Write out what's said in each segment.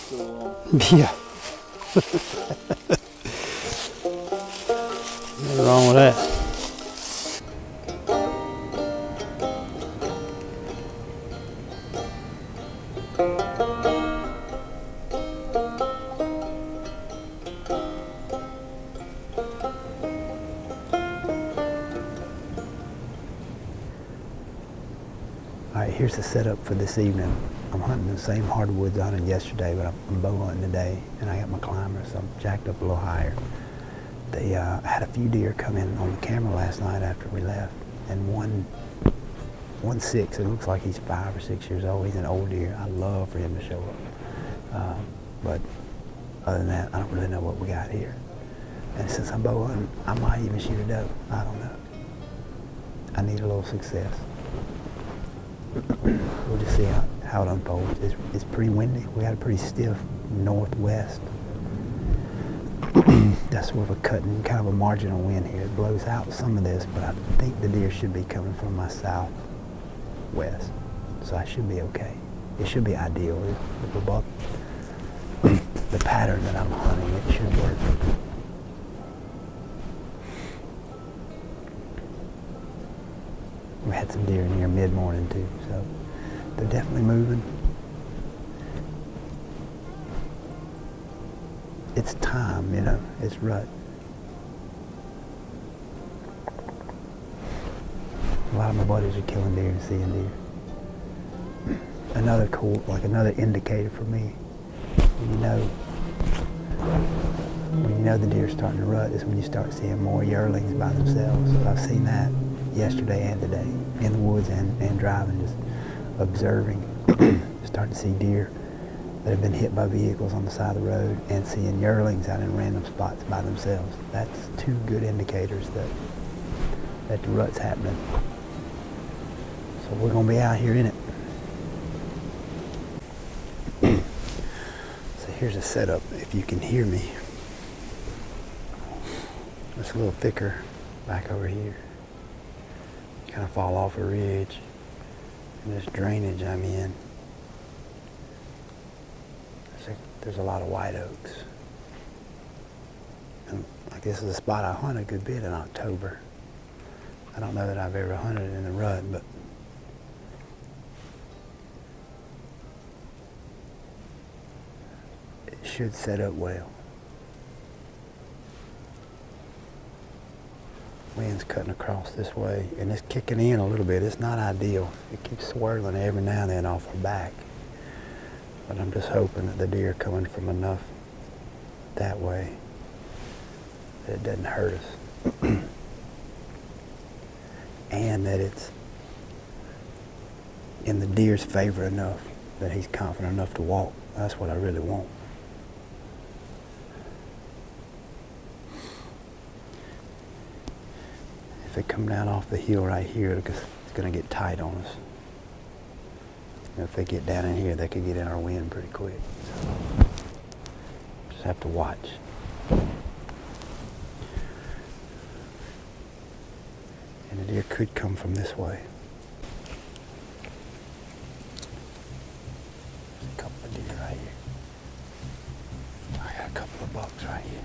so long. Yeah. Nothing wrong with that. All right, here's the setup for this evening. I'm hunting the same hardwoods I hunted yesterday, but I'm bow hunting today, and I got my climber, so I'm jacked up a little higher. They had a few deer come in on the camera last night after we left, and one 6, it looks like he's 5 or 6 years old. He's an old deer. I love for him to show up. But other than that, I don't really know what we got here. And since I'm bow hunting, I might even shoot a doe. I don't know. I need a little success. We'll just see how it unfolds. It's pretty windy. We had a pretty stiff northwest. That's sort of a cutting, kind of a marginal wind here. It blows out some of this, but I think the deer should be coming from my southwest. So I should be okay. It should be ideal. If we're both the pattern that I'm hunting, it should work. We had some deer in here mid-morning too, so they're definitely moving. It's time, you know, it's rut. A lot of my buddies are killing deer and seeing deer. Another cool, like another indicator for me, when you know the deer's starting to rut is when you start seeing more yearlings by themselves. I've seen that yesterday and today in the woods and driving, just observing, starting to see deer that have been hit by vehicles on the side of the road and seeing yearlings out in random spots by themselves. That's 2 good indicators that the rut's happening. So we're going to be out here in it. So here's a setup, if you can hear me. It's a little thicker back over here. Kind of fall off a ridge, and this drainage I'm in, there's a lot of white oaks. And like this is a spot I hunt a good bit in October. I don't know that I've ever hunted in the rut, but it should set up well. Wind's cutting across this way, and it's kicking in a little bit. It's not ideal. It keeps swirling every now and then off our back. But I'm just hoping that the deer are coming from enough that way that it doesn't hurt us. And that it's in the deer's favor enough that he's confident enough to walk. That's what I really want. If they come down off the hill right here, it's going to get tight on us. And if they get down in here, they could get in our wind pretty quick. So just have to watch. And the deer could come from this way. There's a couple of deer right here. I got a couple of bucks right here.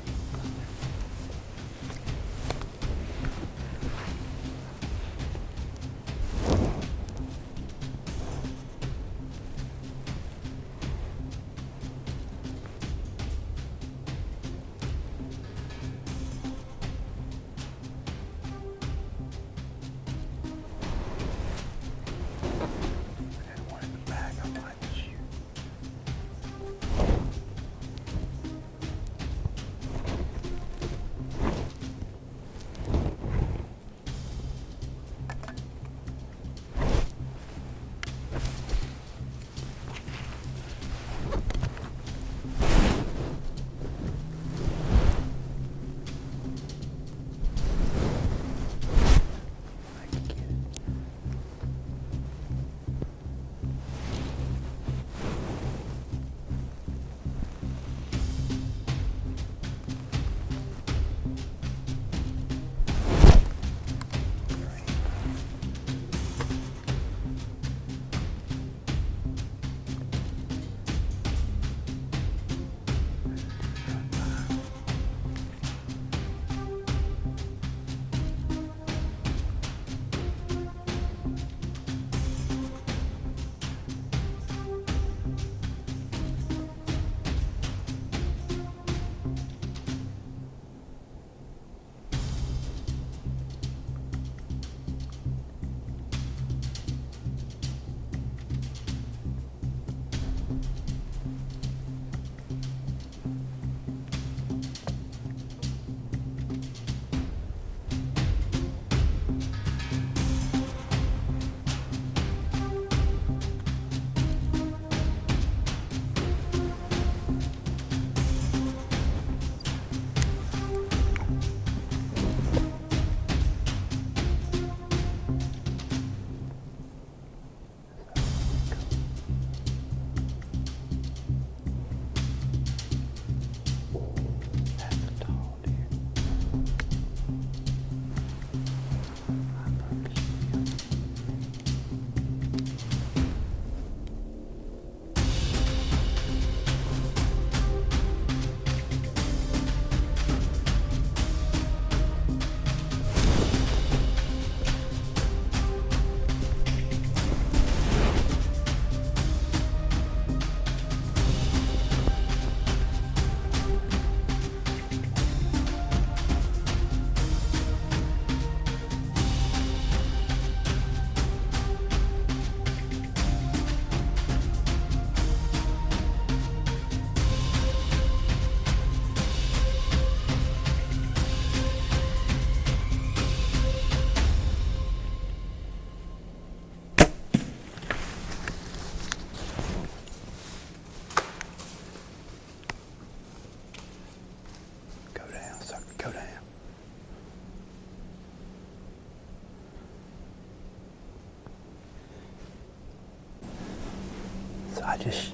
I just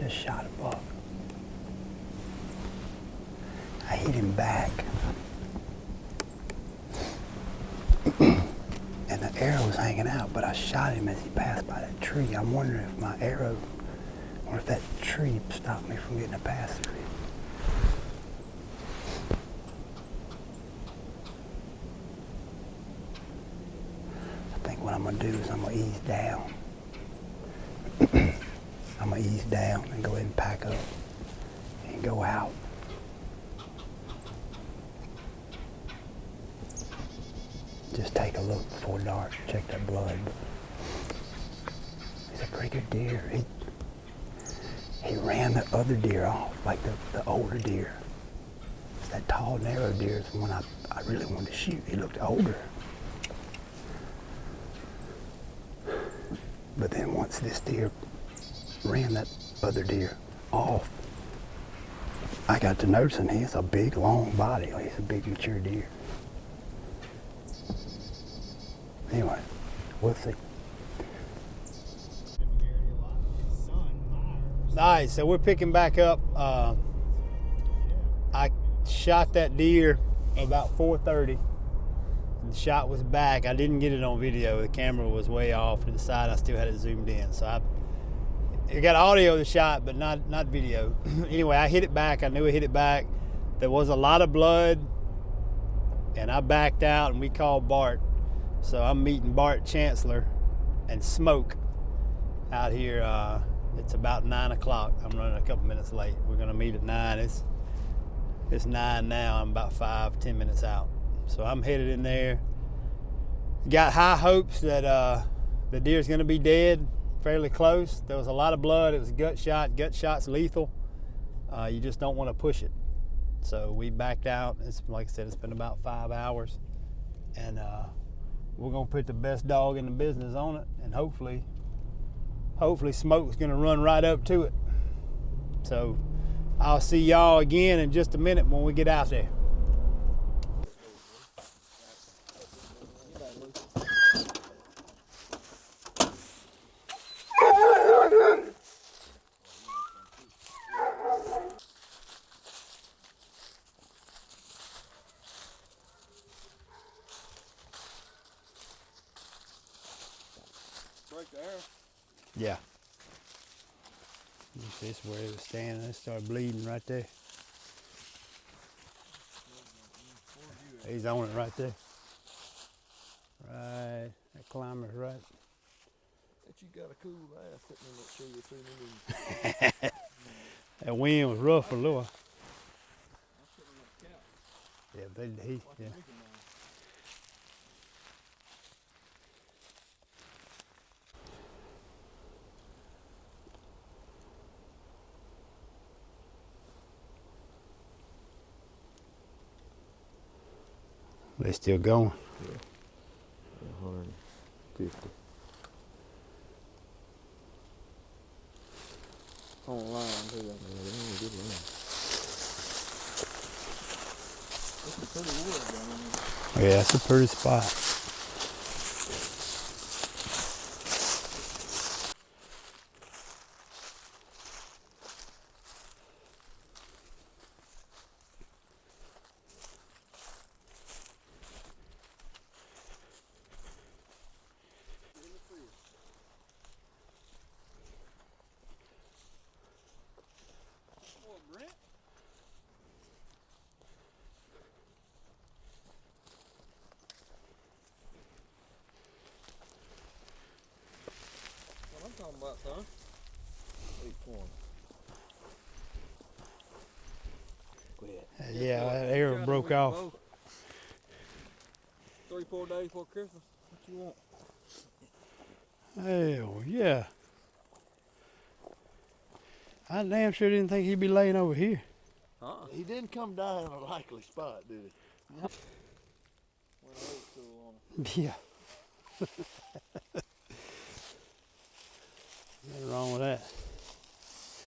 shot a buck. I hit him back. And the arrow was hanging out, but I shot him as he passed by that tree. I'm wondering if my arrow, or if that tree stopped me from getting a pass through it. I think what I'm gonna do is I'm gonna ease down. I'm gonna ease down and go ahead and pack up and go out. Just take a look before dark, check that blood. He's a pretty good deer. He ran the other deer off, like the older deer. That tall, narrow deer is the one I really wanted to shoot. He looked older. But then once this deer ran that other deer off, I got to noticing he's a big, long body. He's a big, mature deer. Anyway, we'll see. All right, so we're picking back up. I shot that deer about 4:30. The shot was back. I didn't get it on video. The camera was way off to the side. I still had it zoomed in. So I got audio of the shot, but not video. Anyway, I hit it back. I knew I hit it back. There was a lot of blood, and I backed out, and we called Bart. So I'm meeting Bart Chancellor and Smoke out here. It's about 9 o'clock. I'm running a couple minutes late. We're gonna meet at 9. It's 9 now. I'm about 5-10 minutes out. So I'm headed in there. Got high hopes that the deer's gonna be dead fairly close. There was a lot of blood. It was a gut shot. Gut shot's lethal. You just don't want to push it. So we backed out. It's like I said, it's been about 5 hours, and we're gonna put the best dog in the business on it, and hopefully Smoke's gonna run right up to it. So I'll see y'all again in just a minute when we get out there. Break the arrow? Yeah. This is where it was standing. It started bleeding right there. He's on it right there. Right. That climber's right. Bet you got a cool ass sitting in that tree as soon as you. That wind was rough for Lua. Yeah, yeah. They still going? Yeah. 150. On the line too. Yeah, they're on a good line. It's a pretty wood down there. Yeah, it's a pretty spot. What I'm talking about, son? 8 points. Go ahead. Yeah, that arrow broke off. 3-4 days before Christmas. What you want? Hell yeah. I damn sure didn't think he'd be laying over here. He didn't come down in a likely spot, did he? Went old school on him. Yeah. Nothing wrong with that.